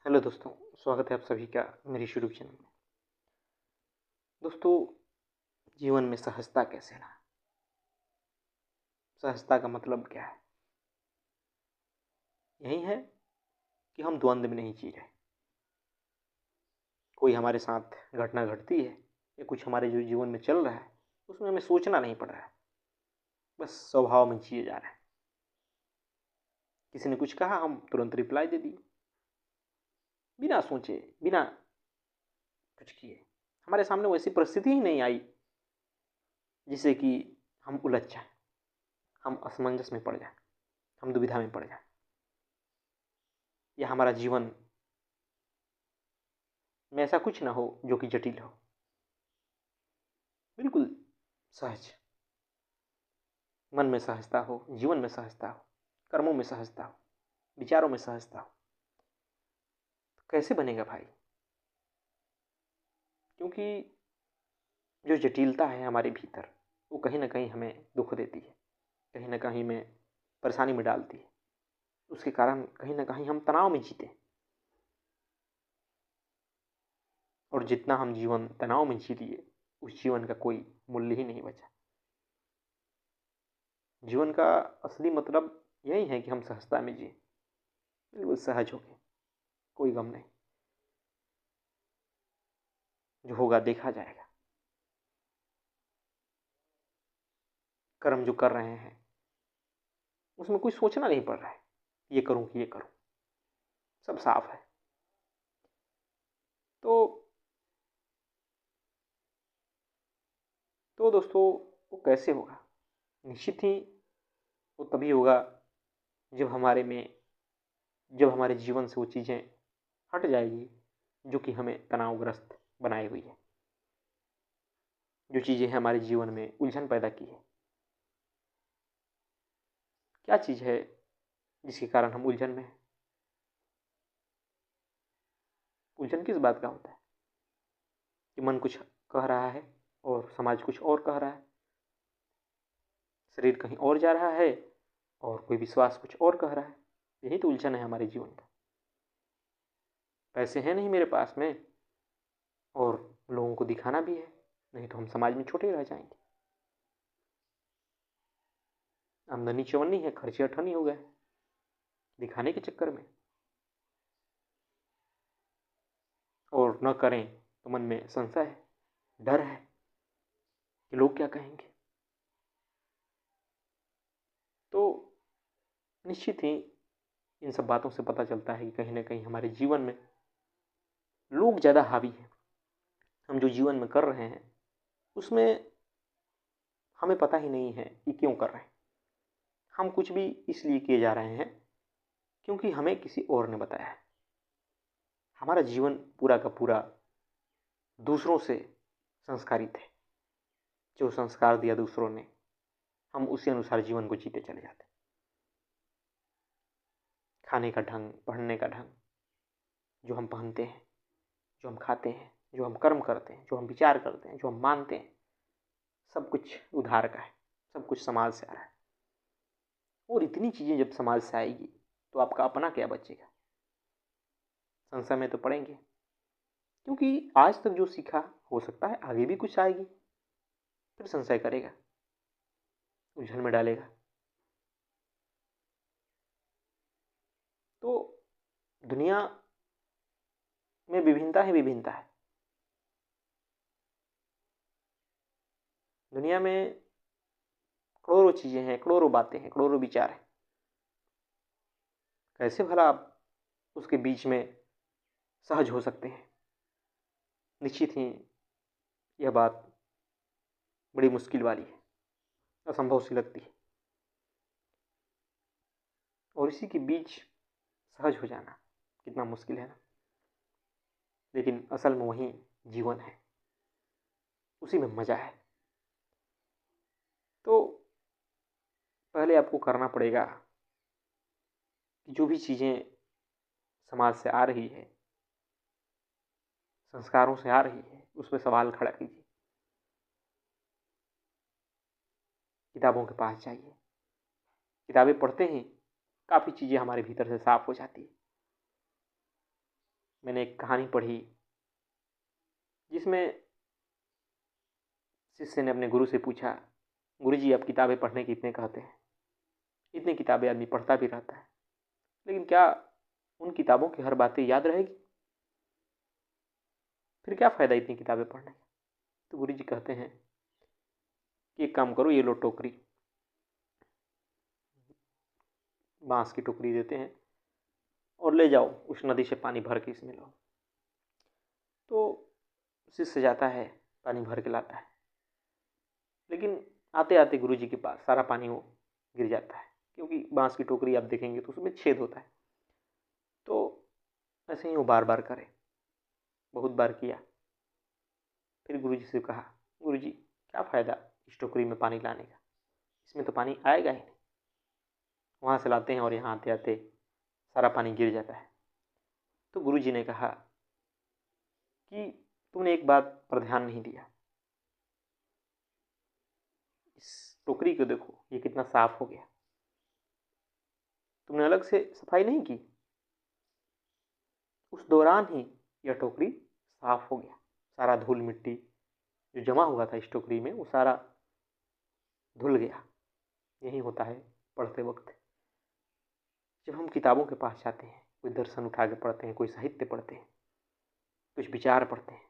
Hello दोस्तों, स्वागत है आप सभी का मेरी यूट्यूब चैनल में। दोस्तों, जीवन में सहजता कैसे लाएं? सहजता का मतलब क्या है? यही है कि हम द्वंद्व में नहीं जी रहे। कोई हमारे साथ घटना घटती है या कुछ हमारे जो जीवन में चल रहा है उसमें हमें सोचना नहीं पड़ रहा है, बस स्वभाव में जिए जा रहे हैं। किसी ने कुछ कहा, हम तुरंत रिप्लाई दे दिए, बिना सोचे, बिना कुछ किए। हमारे सामने वैसी परिस्थिति ही नहीं आई जिससे कि हम उलझ जाएं, हम असमंजस में पड़ जाएं, हम दुविधा में पड़ जाएं, या हमारा जीवन में ऐसा कुछ ना हो जो कि जटिल हो। बिल्कुल सहज, मन में सहजता हो, जीवन में सहजता हो, कर्मों में सहजता हो, विचारों में सहजता हो। तो कैसे बनेगा भाई? क्योंकि जो जटिलता है हमारे भीतर वो कहीं ना कहीं हमें दुख देती है, कहीं ना कहीं में परेशानी में डालती है। उसके कारण कहीं ना कहीं हम तनाव में जीते हैं, और जितना हम जीवन तनाव में जी लिए उस जीवन का कोई मूल्य ही नहीं बचा। जीवन का असली मतलब यही है कि हम सहजता में जिए, बिल्कुल सहज हो गए, कोई गम नहीं, जो होगा देखा जाएगा। कर्म जो कर रहे हैं उसमें कुछ सोचना नहीं पड़ रहा है, ये करूं कि ये करूं, सब साफ है। तो दोस्तों, वो कैसे होगा? निश्चित ही वो तभी होगा जब हमारे जीवन से वो चीज़ें हट जाएगी जो कि हमें तनावग्रस्त बनाई हुई है, जो चीज़ें हमारे जीवन में उलझन पैदा की है। क्या चीज़ है जिसके कारण हम उलझन में हैं? उलझन किस बात का होता है? कि मन कुछ कह रहा है और समाज कुछ और कह रहा है, शरीर कहीं और जा रहा है और कोई विश्वास कुछ और कह रहा है। यही तो उलझन है हमारे जीवन का। पैसे हैं नहीं मेरे पास में और लोगों को दिखाना भी है, नहीं तो हम समाज में छोटे रह जाएंगे। आमदनी चवन्नी है, खर्चे अठन्नी हो गए दिखाने के चक्कर में, और न करें तो मन में संशय है, डर है कि लोग क्या कहेंगे। तो निश्चित ही इन सब बातों से पता चलता है कि कहीं ना कहीं हमारे जीवन में लोग ज़्यादा हावी हैं। हम जो जीवन में कर रहे हैं उसमें हमें पता ही नहीं है कि क्यों कर रहे हैं। हम कुछ भी इसलिए किए जा रहे हैं क्योंकि हमें किसी और ने बताया है। हमारा जीवन पूरा का पूरा दूसरों से संस्कारित है। जो संस्कार दिया दूसरों ने, हम उसी अनुसार जीवन को जीते चले जाते हैं। खाने का ढंग, पढ़ने का ढंग, जो हम पहनते हैं, जो हम खाते हैं, जो हम कर्म करते हैं, जो हम विचार करते हैं, जो हम मानते हैं, सब कुछ उधार का है, सब कुछ समाज से आ रहा है। और इतनी चीज़ें जब समाज से आएगी तो आपका अपना क्या बचेगा? संशय में तो पड़ेंगे, क्योंकि आज तक जो सीखा हो सकता है आगे भी कुछ आएगी, फिर संशय करेगा, उलझन में डालेगा। तो दुनिया में विभिन्नता ही विभिन्नता है। दुनिया में करोड़ों चीज़ें हैं, करोड़ों बातें हैं, करोड़ों विचार हैं। कैसे भला आप उसके बीच में सहज हो सकते हैं? निश्चित ही यह बात बड़ी मुश्किल वाली है, असंभव सी लगती है। और इसी के बीच सहज हो जाना कितना मुश्किल है ना। लेकिन असल में वही जीवन है, उसी में मज़ा है। तो पहले आपको करना पड़ेगा कि जो भी चीज़ें समाज से आ रही है, संस्कारों से आ रही है, उस पर सवाल खड़ा कीजिए। किताबों के पास जाइए। किताबें पढ़ते ही काफ़ी चीज़ें हमारे भीतर से साफ हो जाती है। मैंने एक कहानी पढ़ी जिसमें शिष्य ने अपने गुरु से पूछा, गुरुजी आप किताबें पढ़ने की इतने कहते हैं, इतनी किताबें आदमी पढ़ता भी रहता है, लेकिन क्या उन किताबों की हर बातें याद रहेगी? फिर क्या फ़ायदा इतनी किताबें पढ़ने का? तो गुरुजी कहते हैं कि एक काम करो, ये लो टोकरी, बांस की टोकरी देते हैं, और ले जाओ उस नदी से पानी भर के इसमें लो। तो शिष्य जाता है, पानी भर के लाता है, लेकिन आते आते गुरुजी के पास सारा पानी वो गिर जाता है, क्योंकि बांस की टोकरी आप देखेंगे तो उसमें छेद होता है। तो ऐसे ही वो बार बार करे, बहुत बार किया। फिर गुरुजी से कहा, गुरुजी क्या फ़ायदा इस टोकरी में पानी लाने का, इसमें तो पानी आएगा ही नहीं। वहाँ से लाते हैं और यहाँ आते आते सारा पानी गिर जाता है। तो गुरुजी ने कहा कि तुमने एक बात पर ध्यान नहीं दिया, इस टोकरी को देखो, ये कितना साफ हो गया, तुमने अलग से सफाई नहीं की, उस दौरान ही यह टोकरी साफ हो गया। सारा धूल मिट्टी जो जमा हुआ था इस टोकरी में वो सारा धुल गया। यही होता है पढ़ते वक्त, जब हम किताबों के पास जाते हैं, कोई दर्शन उठा के पढ़ते हैं, कोई साहित्य पढ़ते हैं, कुछ विचार पढ़ते हैं,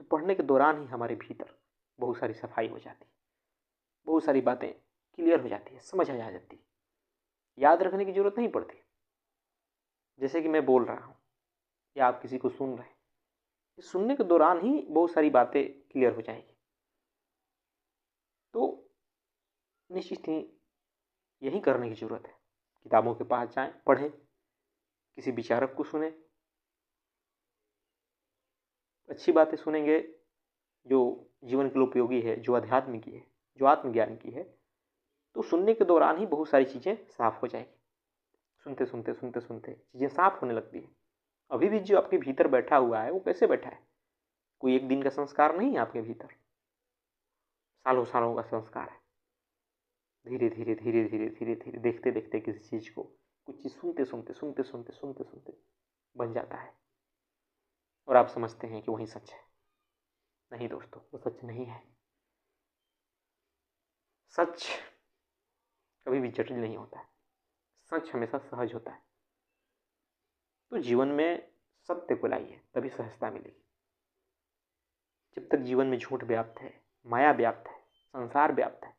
तो पढ़ने के दौरान ही हमारे भीतर बहुत सारी सफाई हो जाती है, बहुत सारी बातें क्लियर हो जाती है, समझ आ जाती है, याद रखने की जरूरत नहीं पड़ती। जैसे कि मैं बोल रहा हूँ या आप किसी को सुन रहे हैं, इस सुनने के दौरान ही बहुत सारी बातें क्लियर हो जाएगी। तो निश्चित ही यही करने की ज़रूरत है, किताबों के पास जाएं, पढ़ें, किसी विचारक को सुने, अच्छी बातें सुनेंगे जो जीवन के लिए उपयोगी है, जो अध्यात्म की है, जो आत्मज्ञान की है, तो सुनने के दौरान ही बहुत सारी चीज़ें साफ हो जाएगी। सुनते सुनते सुनते सुनते चीज़ें साफ होने लगती है। अभी भी जो आपके भीतर बैठा हुआ है वो कैसे बैठा है? कोई एक दिन का संस्कार नहीं है आपके भीतर, सालों सालों का संस्कार है। धीरे धीरे धीरे धीरे धीरे धीरे देखते देखते किसी चीज़ को, कुछ चीज़ सुनते सुनते सुनते सुनते सुनते सुनते बन जाता है, और आप समझते हैं कि वही सच है। नहीं दोस्तों, वो सच नहीं है। सच कभी भी जटिल नहीं होता है, सच हमेशा सहज होता है। तो जीवन में सत्य को लाइए, तभी सहजता मिलेगी। जब तक जीवन में झूठ व्याप्त है, माया व्याप्त है, संसार व्याप्त है,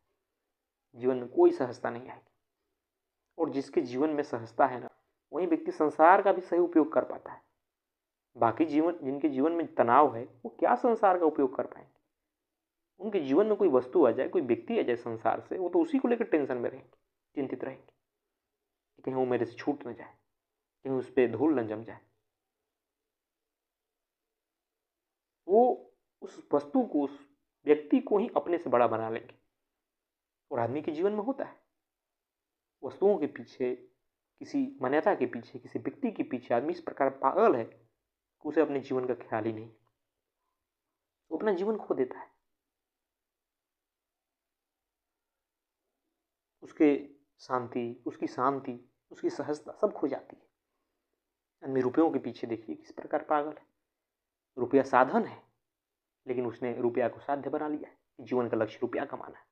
जीवन में कोई सहजता नहीं आएगी। और जिसके जीवन में सहजता है ना, वही व्यक्ति संसार का भी सही उपयोग कर पाता है। बाकी जिनके जीवन में तनाव है, वो क्या संसार का उपयोग कर पाएंगे? उनके जीवन में कोई वस्तु आ जाए, कोई व्यक्ति आ जाए संसार से, वो तो उसी को लेकर टेंशन में रहेंगे, चिंतित रहेंगे कि कहीं वो मेरे से छूट न जाए, कहीं उस पर धूल न जम जाए। वो उस वस्तु को, उस व्यक्ति को ही अपने से बड़ा बना लेंगे। और आदमी के जीवन में होता है, वस्तुओं के पीछे, किसी मान्यता के पीछे, किसी व्यक्ति के पीछे आदमी इस प्रकार पागल है कि उसे अपने जीवन का ख्याल ही नहीं, वो अपना जीवन खो देता है। उसके उसकी शांति, उसकी सहजता सब खो जाती है। आदमी रुपयों के पीछे देखिए किस प्रकार पागल है। रुपया साधन है, लेकिन उसने रुपया को साध्य बना लिया है। जीवन का लक्ष्य रुपया कमाना है।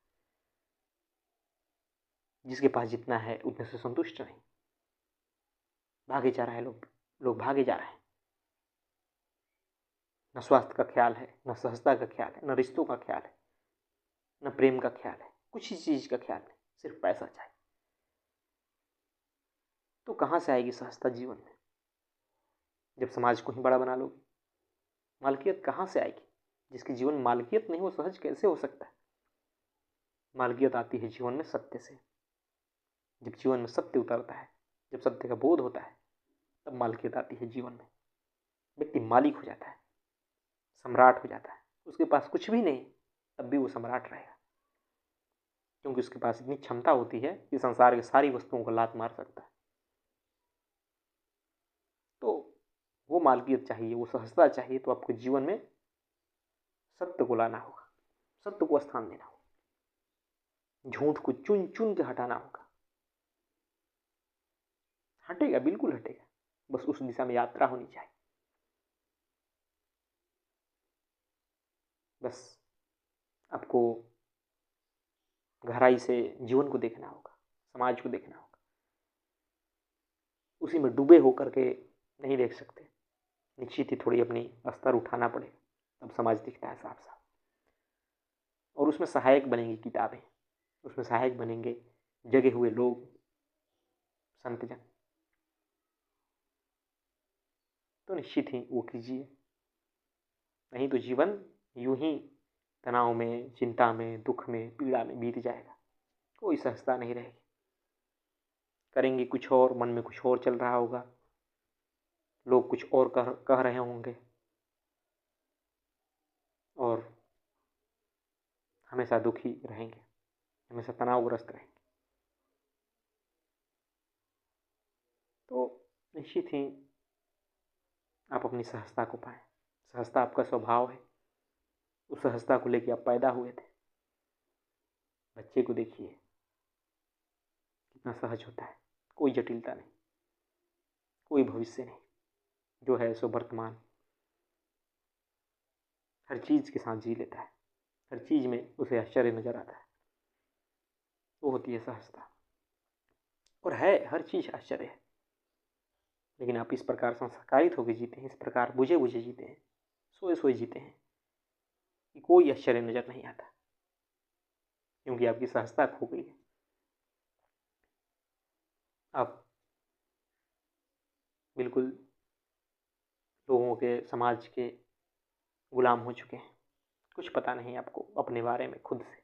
जिसके पास जितना है उतने से संतुष्ट नहीं, भागे जा रहा है, लोग भागे जा रहे हैं। न स्वास्थ्य का ख्याल है, न सहजता का ख्याल है, न रिश्तों का ख्याल है, न प्रेम का ख्याल है, कुछ ही चीज का ख्याल नहीं, सिर्फ पैसा चाहिए। तो कहाँ से आएगी सहजता जीवन में? जब समाज को ही बड़ा बना लोगे। मालकियत कहाँ से आएगी? जिसके जीवन में मालकियत नहीं, वो सहज कैसे हो सकता है? मालकियत आती है जीवन में सत्य से। जब जीवन में सत्य उतरता है, जब सत्य का बोध होता है, तब मालकियत आती है जीवन में। व्यक्ति मालिक हो जाता है, सम्राट हो जाता है। उसके पास कुछ भी नहीं, तब भी वो सम्राट रहेगा, क्योंकि उसके पास इतनी क्षमता होती है कि संसार की सारी वस्तुओं को लात मार सकता है। तो वो मालकियत चाहिए, वो सहजता चाहिए, तो आपको जीवन में सत्य को लाना होगा, सत्य को स्थान देना होगा, झूठ को चुन चुन के हटाना होगा। हटेगा, बिल्कुल हटेगा, बस उस दिशा में यात्रा होनी चाहिए। बस आपको गहराई से जीवन को देखना होगा, समाज को देखना होगा। उसी में डूबे होकर के नहीं देख सकते, निश्चित ही थोड़ी अपनी स्तर उठाना पड़ेगा, तब समाज दिखता है साफ साफ। और उसमें सहायक बनेंगी किताबें, उसमें सहायक बनेंगे जगे हुए लोग, संतजन। तो निश्चित ही वो कीजिए, नहीं तो जीवन यूं ही तनाव में, चिंता में, दुख में, पीड़ा में बीत जाएगा, कोई सहजता नहीं रहेगी। करेंगे कुछ और, मन में कुछ और चल रहा होगा, लोग कुछ और कह रहे होंगे, और हमेशा दुखी रहेंगे, हमेशा तनावग्रस्त रहेंगे। तो निश्चित ही आप अपनी सहजता को पाएं। सहजता आपका स्वभाव है, उस सहजता को लेकर आप पैदा हुए थे। बच्चे को देखिए कितना सहज होता है, कोई जटिलता नहीं, कोई भविष्य नहीं, जो है सो वर्तमान, हर चीज के साथ जी लेता है, हर चीज में उसे आश्चर्य नजर आता है। वो होती है सहजता। और है, हर चीज आश्चर्य है, लेकिन आप इस प्रकार संस्कारित होकर जीते हैं, इस प्रकार बुझे बुझे जीते हैं, सोए सोए जीते हैं कि कोई आश्चर्य नजर नहीं आता, क्योंकि आपकी सहजता खो गई है। आप बिल्कुल लोगों के, समाज के गुलाम हो चुके हैं। कुछ पता नहीं आपको अपने बारे में खुद से,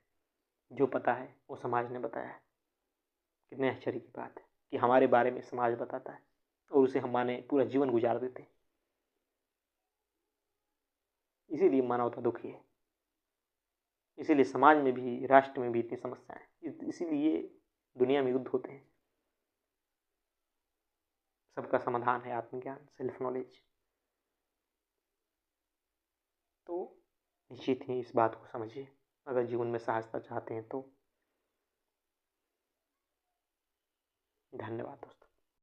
जो पता है वो समाज ने बताया है। कितने आश्चर्य की बात है कि हमारे बारे में समाज बताता है और उसे हम माने पूरा जीवन गुजार देते हैं। इसीलिए मानवता दुखी है, इसीलिए समाज में भी, राष्ट्र में भी इतनी समस्याएं, इसीलिए दुनिया में युद्ध होते हैं। सबका समाधान है आत्मज्ञान, सेल्फ नॉलेज। तो निश्चित ही इस बात को समझिए, अगर जीवन में सहजता चाहते हैं तो। धन्यवाद दोस्तों।